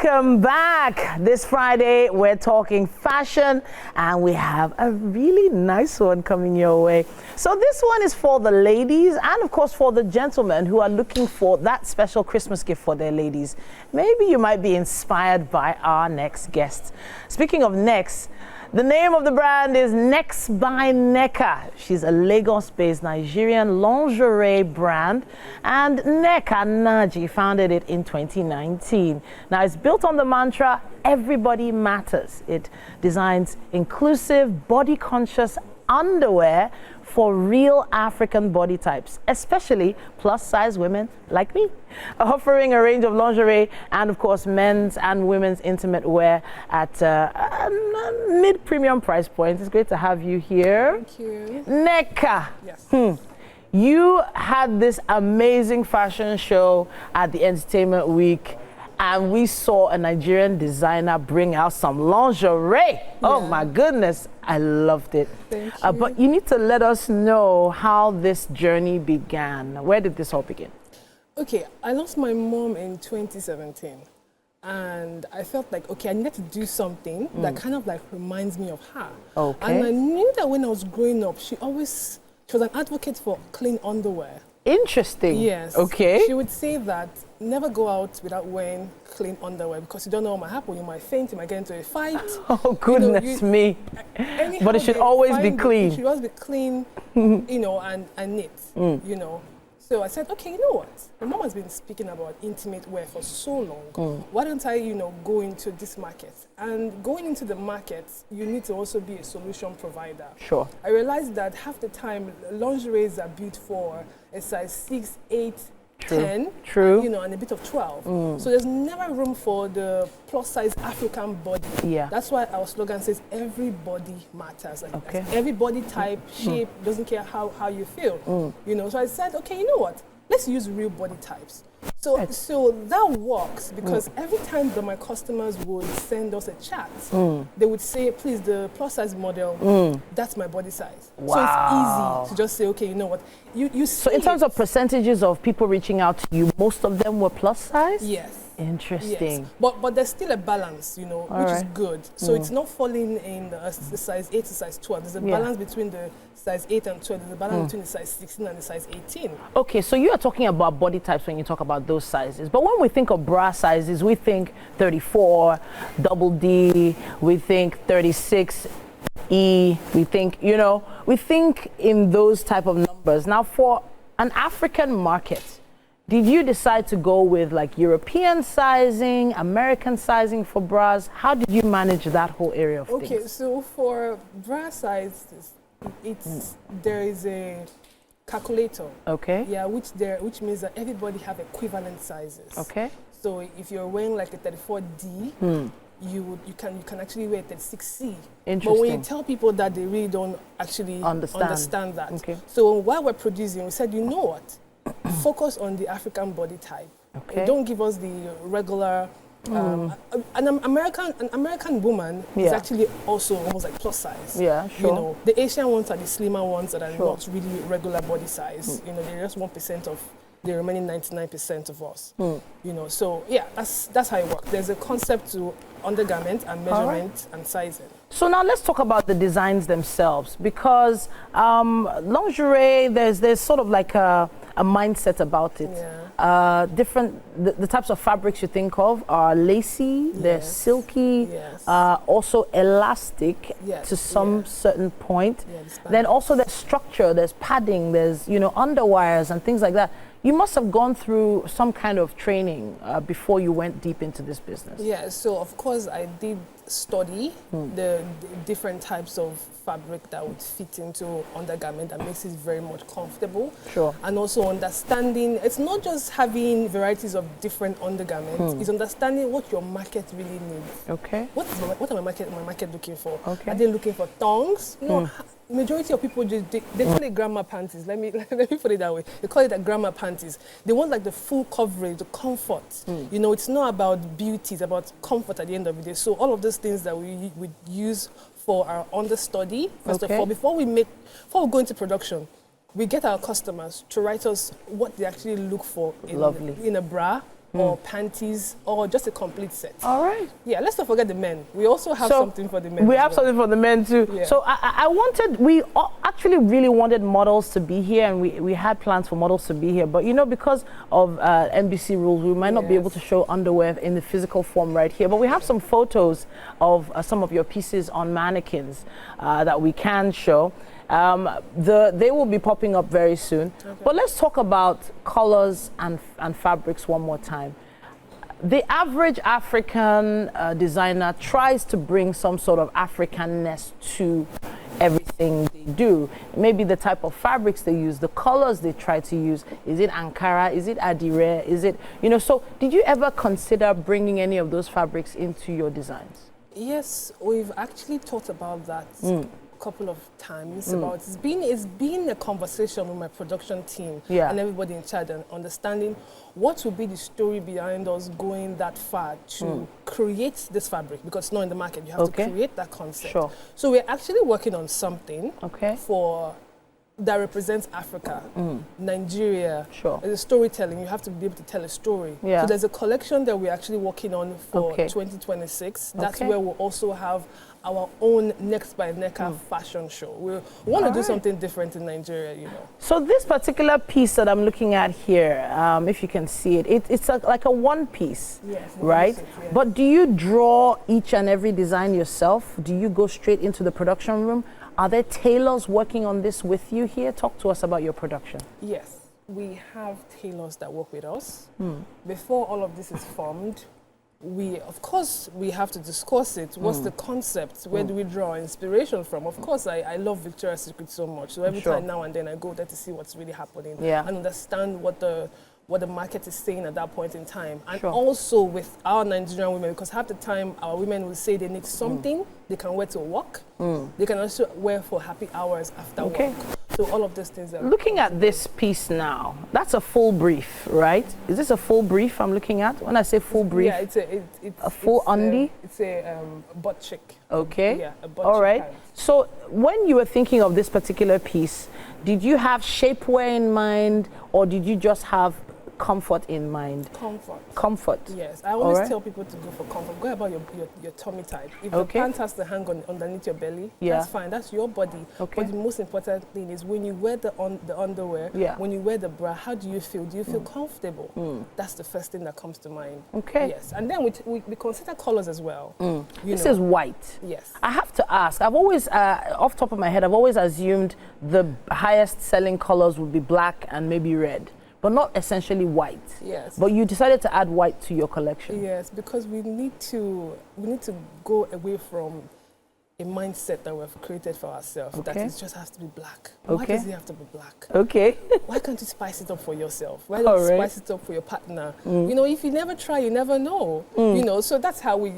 Welcome back. This Friday, we're talking fashion, and we have a really nice one coming your way. So this one is for the ladies and, of course, for the gentlemen who are looking for that special Christmas gift for their ladies. Maybe you might be inspired by our next guest. Speaking of Nex, the name of the brand is Nex By Necca. She's a Lagos-based Nigerian lingerie brand, and Nneka Nnaji founded it in 2019. Now, it's built on the mantra, everybody matters. It designs inclusive, body-conscious underwear for real African body types, especially plus-size women like me, offering a range of lingerie and, of course, men's and women's intimate wear at a mid-premium price point. It's great to have you here. Thank you. Nneka. Yes. You had this amazing fashion show at the Entertainment Week, and we saw a Nigerian designer bring out some lingerie. Yeah. Oh my goodness, I loved it. Thank you. But you need to let us know how this journey began. Where did this all begin? Okay, I lost my mom in 2017. And I felt like, okay, I needed to do something that kind of like reminds me of her. Okay. And I knew that when I was growing up, she was an advocate for clean underwear. Interesting. Yes. Okay. She would say that never go out without wearing clean underwear because you don't know what might happen. You might faint, you might get into a fight. Oh, goodness me. But it should always be clean. It should always be clean, you know, and neat, you know. So I said, okay, you know what? My mom has been speaking about intimate wear for so long. Why don't I, you know, go into this market? And going into the market, you need to also be a solution provider. Sure. I realized that half the time, lingeries are built for a size 6, 8, True. 10, True. you know, and a bit of 12. So there's never room for the plus-size African body. Yeah. That's why our slogan says everybody matters. Like, Okay. every body type, shape, doesn't care how you feel. You know, so I said, okay, you know what? Let's use real body types. So that works because every time that my customers would send us a chat, they would say, please, the plus size model, that's my body size. Wow. So it's easy to just say, okay, you know what? You So in terms of percentages of people reaching out to you, most of them were plus size? Yes. Interesting. Yes. But there's still a balance, you know, which is good. So it's not falling in the size 8 to size 12. There's a balance between the size 8 and 12. There's a balance between the size 16 and the size 18. Okay, so you are talking about body types when you talk about those sizes. But when we think of bra sizes, we think 34, double D, we think 36, E, we think, you know, we think in those type of numbers. Now, for an African market, did you decide to go with like European sizing, American sizing for bras? How did you manage that whole area of things? Okay, so for bra size, there is a calculator. Okay. Yeah, which means that everybody have equivalent sizes. Okay. So if you're wearing like a 34D, you can actually wear 36C. Interesting. But when you tell people that, they really don't actually understand that. Okay. So while we're producing, we said, you know what? Focus on the African body type. Okay. Don't give us the regular. An American woman is actually also almost like plus size. Yeah, sure. You know, the Asian ones are the slimmer ones that are not really regular body size. You know, they're just 1% of the remaining 99% of us. You know, so yeah, that's how it works. There's a concept to undergarment and measurement and sizing. So now let's talk about the designs themselves, because lingerie, there's sort of like a mindset about it. Yeah. The types of fabrics you think of are lacy, they're silky, also elastic to some certain point. Then also there's structure, there's padding, there's, you know, underwires and things like that. You must have gone through some kind of training before you went deep into this business. Yeah, so of course I did study the different types of fabric that would fit into undergarment that makes it very much comfortable. Sure. And also understanding, it's not just having varieties of different undergarments, it's understanding what your market really needs. Okay. What are my market looking for? Okay. Are they looking for thongs? No, majority of people just they call it grandma panties. Let me put it that way. They call it a grandma panties. They want like the full coverage, the comfort. You know, it's not about beauty, it's about comfort at the end of the day. So all of those things that we use for our understudy, first of all, before we go into production, we get our customers to write us what they actually look for in a bra, or panties, or just a complete set. All right. Yeah, let's not forget the men. We also have something for the men. We have something for the men too. Yeah. So we actually really wanted models to be here, and we had plans for models to be here. But you know, because of NBC rules, we might not be able to show underwear in the physical form right here. But we have some photos of some of your pieces on mannequins that we can show. They will be popping up very soon. Okay. But let's talk about colors and fabrics one more time. The average African designer tries to bring some sort of Africanness to everything they do. Maybe the type of fabrics they use, the colors they try to use. Is it Ankara? Is it Adire? Is it, you know, so did you ever consider bringing any of those fabrics into your designs? Yes, we've actually thought about that. Couple of times about it's been a conversation with my production team and everybody in charge, and understanding what would be the story behind us going that far to create this fabric, because it's not in the market. You have to create that concept. Sure. So we're actually working on something for that represents Africa, Nigeria. Sure. As a storytelling, you have to be able to tell a story. Yeah. So there's a collection that we're actually working on for 2026. That's where we'll also have our own Nex By Necca fashion show. We want to do something different in Nigeria, you know. So this particular piece that I'm looking at here, if you can see it, it's like a one piece, right? But do you draw each and every design yourself? Do you go straight into the production room? Are there tailors working on this with you here? Talk to us about your production. Yes, we have tailors that work with us. Before all of this is formed, of course, we have to discuss it. What's the concept? Where do we draw inspiration from? Of course, I love Victoria's Secret so much. So every time now and then I go there to see what's really happening and understand what the market is saying at that point in time. And also with our Nigerian women, because half the time our women will say they need something they can wear to work. They can also wear for happy hours after work. So all of those things are... Looking at this piece now, that's a full brief, right? Is this a full brief I'm looking at? When I say full brief, it's a full undie? It's a butt cheek. Okay. Yeah, a butt all right. cheek. So when you were thinking of this particular piece, did you have shapewear in mind, or did you just have comfort in mind? Comfort. Yes, I always tell people to go for comfort. Go about your tummy type. If the pant has to hang on underneath your belly, that's fine. That's your body. But the most important thing is when you wear the underwear, when you wear the bra, how do you feel? Do you feel comfortable? That's the first thing that comes to mind. Okay. Yes, and then we consider colors as well. This is white. Yes. I have to ask. I've always, off the top of my head, I've always assumed the highest selling colors would be black and maybe red, but not essentially white. Yes. But you decided to add white to your collection. Yes, because we need to go away from a mindset that we've created for ourselves, that it just has to be black. Why does it have to be black? Why can't you spice it up for yourself? Why don't you spice it up for your partner? You know, if you never try, you never know. You know, so that's how we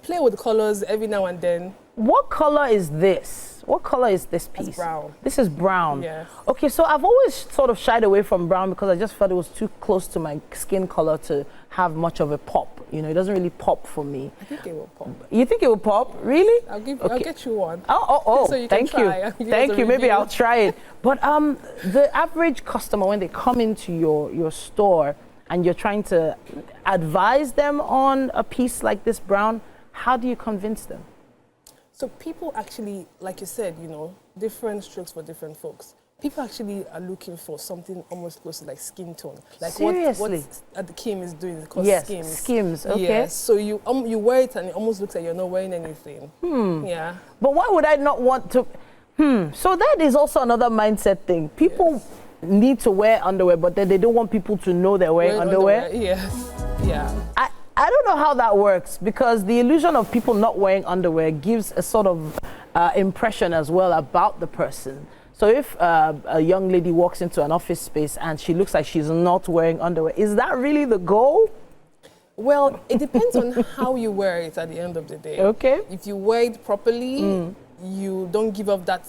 play with the colors every now and then. What color is this? What color is this piece? That's brown. This is brown. Yes. Okay, so I've always sort of shied away from brown because I just felt it was too close to my skin color to have much of a pop. You know, it doesn't really pop for me. I think it will pop. You think it will pop? Really? I'll get you one. Oh, so you thank you. Thank you. Maybe I'll try it. But the average customer, when they come into your store and you're trying to advise them on a piece like this brown, how do you convince them? So people actually, like you said, you know, different strokes for different folks. People actually are looking for something almost close to like skin tone. Like seriously? what the Kim is doing is called skims. Skims, okay. Yes, so you wear it and it almost looks like you're not wearing anything. Yeah. But why would I not want to? So that is also another mindset thing. People need to wear underwear, but then they don't want people to know they're wearing underwear. Yes. Yeah. I don't know how that works, because the illusion of people not wearing underwear gives a sort of impression as well about the person. So if a young lady walks into an office space and she looks like she's not wearing underwear, is that really the goal? Well, it depends on how you wear it at the end of the day. Okay. If you wear it properly, you don't give up that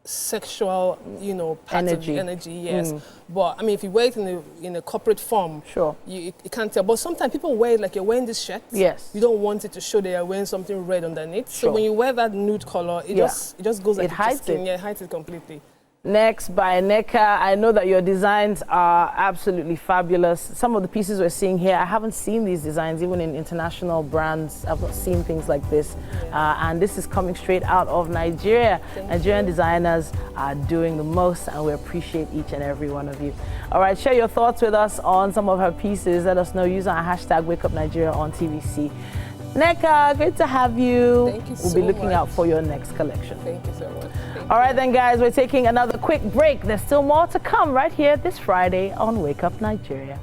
sexual, you know, energy, yes. But I mean, if you wear it in a corporate form, you can't tell. But sometimes people wear it like you're wearing this shirt. Yes. You don't want it to show that you're wearing something red underneath. So when you wear that nude color, it just goes like it hides it. Yeah, it hides it completely. Nex By Necca. I know that your designs are absolutely fabulous. Some of the pieces we're seeing here, I haven't seen these designs even in international brands. I've not seen things like this. And this is coming straight out of Nigeria. Nigerian designers are doing the most, and we appreciate each and every one of you. All right, share your thoughts with us on some of her pieces. Let us know using our hashtag WakeUpNigeria on TVC. Nneka, great to have you. Thank you so We'll much. be looking out for your next collection. Thank you so much. All right then, guys, we're taking another quick break. There's still more to come right here this Friday on Wake Up Nigeria.